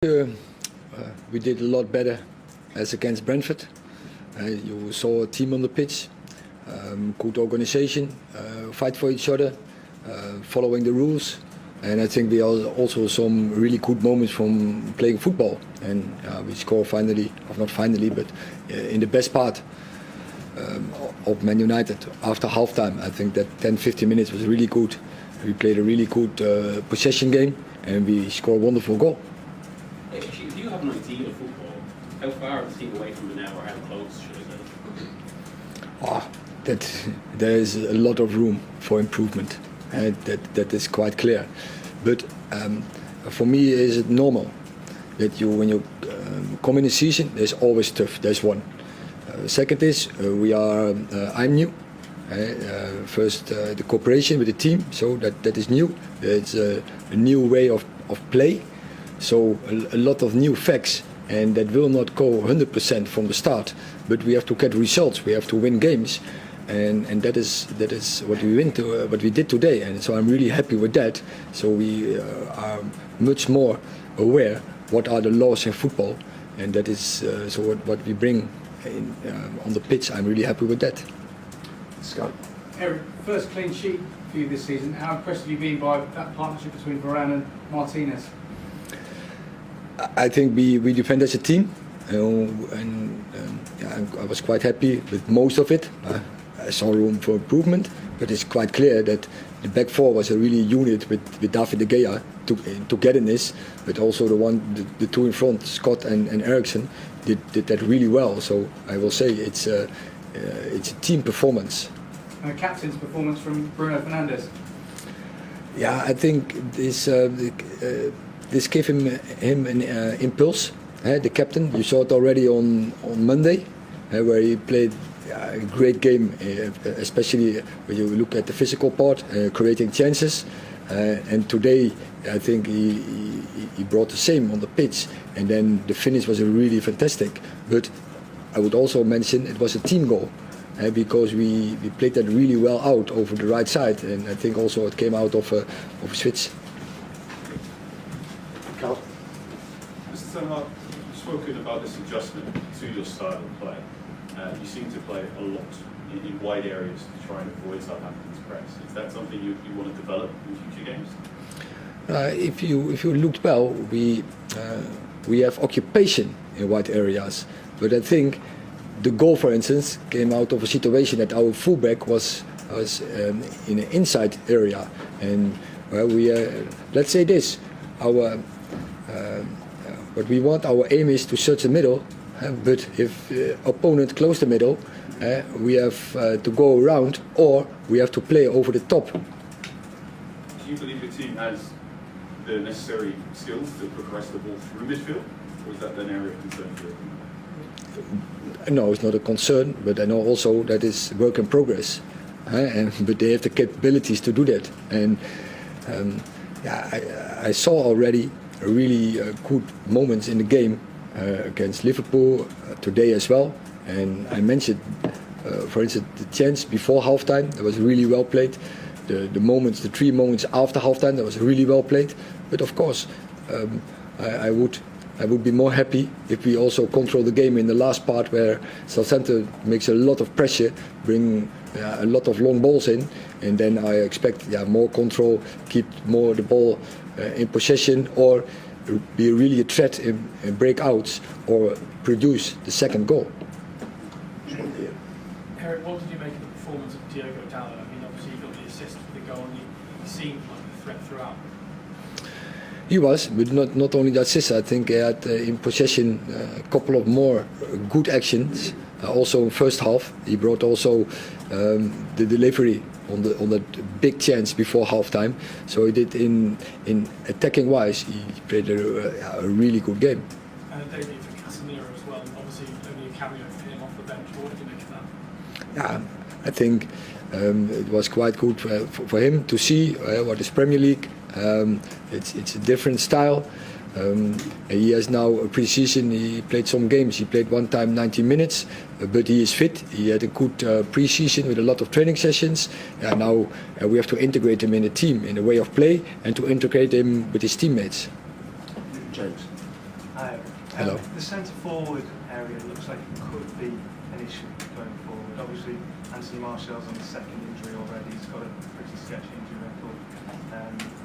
We did a lot better as against Brentford. You saw a team on the pitch, good organisation, fight for each other, following the rules, and I think we also some really good moments from playing football. And we score finally, or not finally, but in the best part of Man United after half-time. I think that 10-15 minutes was really good. We played a really good possession game, and we scored a wonderful goal. If you have an idea of football, how far is the team away from it now, or how close should I say? There is a lot of room for improvement, and that is quite clear. But for me, is it normal that when you come in a season, there's always tough. There's one. Second is I'm new. First, the cooperation with the team, so that is new. It's a new way of play. So a lot of new facts, and that will not go 100% from the start. But we have to get results. We have to win games, and that is what we did today. And so I'm really happy with that. So we are much more aware what are the laws in football, and that is so what we bring on the pitch. I'm really happy with that. Scott. Eric, first clean sheet for you this season. How impressed have you been by that partnership between Varane and Martinez? I think we defend as a team, and I was quite happy with most of it. I saw room for improvement, but it's quite clear that the back four was a really unit with David de Gea togetherness, but also the two in front, Scott and Eriksen, did that really well. So I will say it's a team performance. And a captain's performance from Bruno Fernandes. Yeah, I think this gave him an impulse. The captain, you saw it already on Monday, where he played a great game, especially when you look at the physical part, creating chances. And today, I think he brought the same on the pitch, and then the finish was really fantastic. But I would also mention it was a team goal, because we played that really well out over the right side, and I think also it came out of a switch. Mr. Tenhag, you've spoken about this adjustment to your style of play. You seem to play a lot in wide areas to try and avoid Southampton's press. Is that something you want to develop in future games? If you looked well, we have occupation in wide areas, but I think the goal, for instance, came out of a situation that our fullback was in an inside area, and let's say this, what we want, our aim is to search the middle, but if opponent close the middle, we have to go around, or we have to play over the top. Do you believe the team has the necessary skills to progress the ball through midfield, or is that an area of concern for you? No, it's not a concern, but I know also that it's work in progress, but they have the capabilities to do that. And I saw already really good moments in the game against Liverpool today as well. And I mentioned, for instance, the chance before halftime that was really well played. The 3 moments after halftime that was really well played. But of course, I would be more happy if we also control the game in the last part, where Southampton makes a lot of pressure, bring a lot of long balls in, and then I expect more control, keep more the ball in possession, or be really a threat in breakouts, or produce the second goal. Eric, what did you make of the performance of Diogo Dalot? I mean, obviously you got the assist for the goal, and he seemed like a threat throughout. He was, but not only that assist. I think he had in possession a couple of more good actions. Also in first half, he brought also the delivery on the big chance before halftime. So he did in attacking wise. He played a really good game. And a debut for Casemiro as well. Obviously, only a cameo for him off the bench. What did you make of that? Yeah, I think it was quite good for him to see what is Premier League. It's a different style. He has now a pre-season. He played some games. He played one time 90 minutes, but he is fit. He had a good pre-season with a lot of training sessions. Now we have to integrate him in the team, in the way of play, and to integrate him with his teammates. James. Hi. Hello. The centre forward area looks like it could be an issue going forward. Obviously, Anthony Martial's on his second injury already. He's got a pretty sketchy injury record.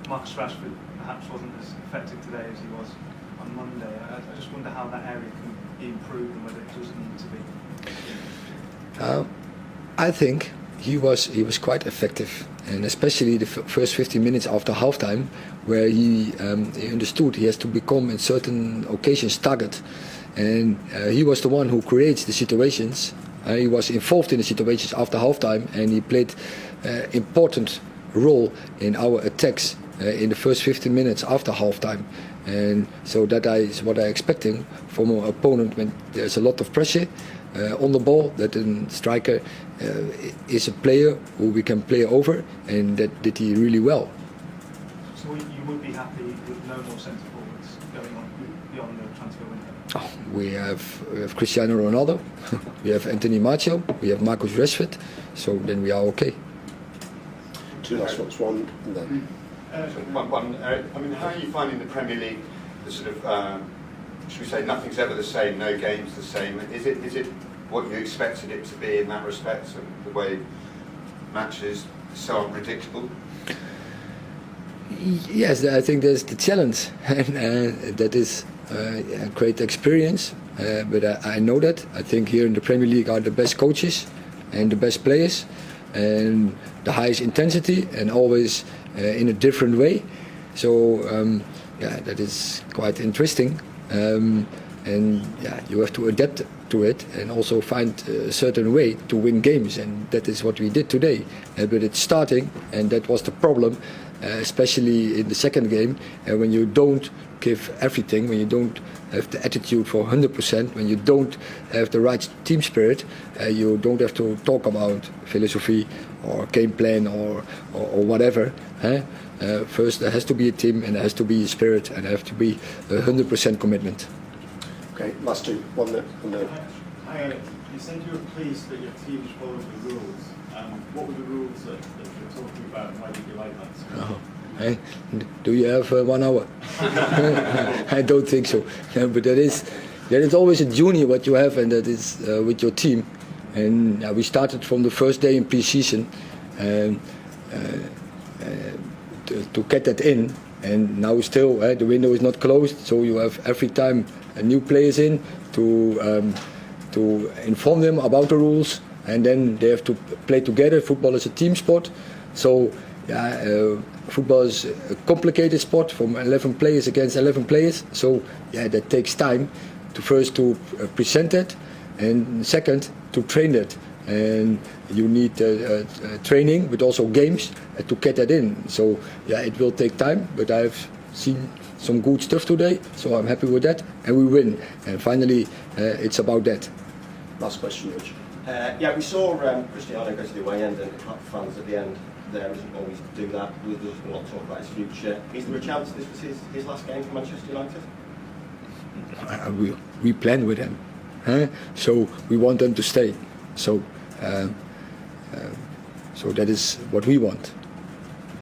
Marcus Rashford perhaps wasn't as effective today as he was on Monday. I just wonder how that area can be improved and whether it does need to be. I think he was quite effective, and especially the first 15 minutes after halftime, where he understood he has to become in certain occasions target, and he was the one who creates the situations. He was involved in the situations after halftime, and he played important role in our attacks in the first 15 minutes after halftime. And so that is what I'm expecting from an opponent when there's a lot of pressure on the ball, that a striker is a player who we can play over, and that did he really well. So you would be happy with no more centre forwards going on beyond the transfer window? Oh, we have Cristiano Ronaldo, we have Anthony Martial, we have Marcus Rashford, so then we are okay. Two last ones, one and then. I mean, how are you finding the Premier League? The sort of, should we say, nothing's ever the same, no game's the same. Is it what you expected it to be in that respect, and the way matches are so unpredictable? Yes, I think there's the challenge, and that is a great experience. But I know that. I think here in the Premier League are the best coaches and the best players, and the highest intensity, and always in a different way. So that is quite interesting. And you have to adapt to it and also find a certain way to win games, and that is what we did today. But it's starting, and that was the problem, especially in the second game, when you don't give everything, when you don't have the attitude for 100%, when you don't have the right team spirit, you don't have to talk about philosophy or game plan or whatever. First there has to be a team, and there has to be a spirit, and there has to be 100% commitment. Okay, last two, one there and then. Hi, you said you were pleased that your teams followed the rules. What were the rules that you're talking about, and why did you like that? Do you have 1 hour? I don't think so. But that is always a journey what you have, and that is with your team. And we started from the first day in pre-season to get that in. And now still the window is not closed, so you have every time new players in to inform them about the rules, and then they have to play together. Football is a team sport, so football is a complicated sport from 11 players against 11 players. So that takes time to first to present it, and second to train it. And you need training, but also games to get that in. So it will take time, but I've seen some good stuff today, so I'm happy with that, and we win. And finally, it's about that. Last question, Rich. We saw Cristiano go to the away end and clap for fans at the end. There doesn't always do that. There's been a lot of talk about his future. Is there a chance this was his last game for Manchester United? We plan with him, so we want them to stay. So that is what we want.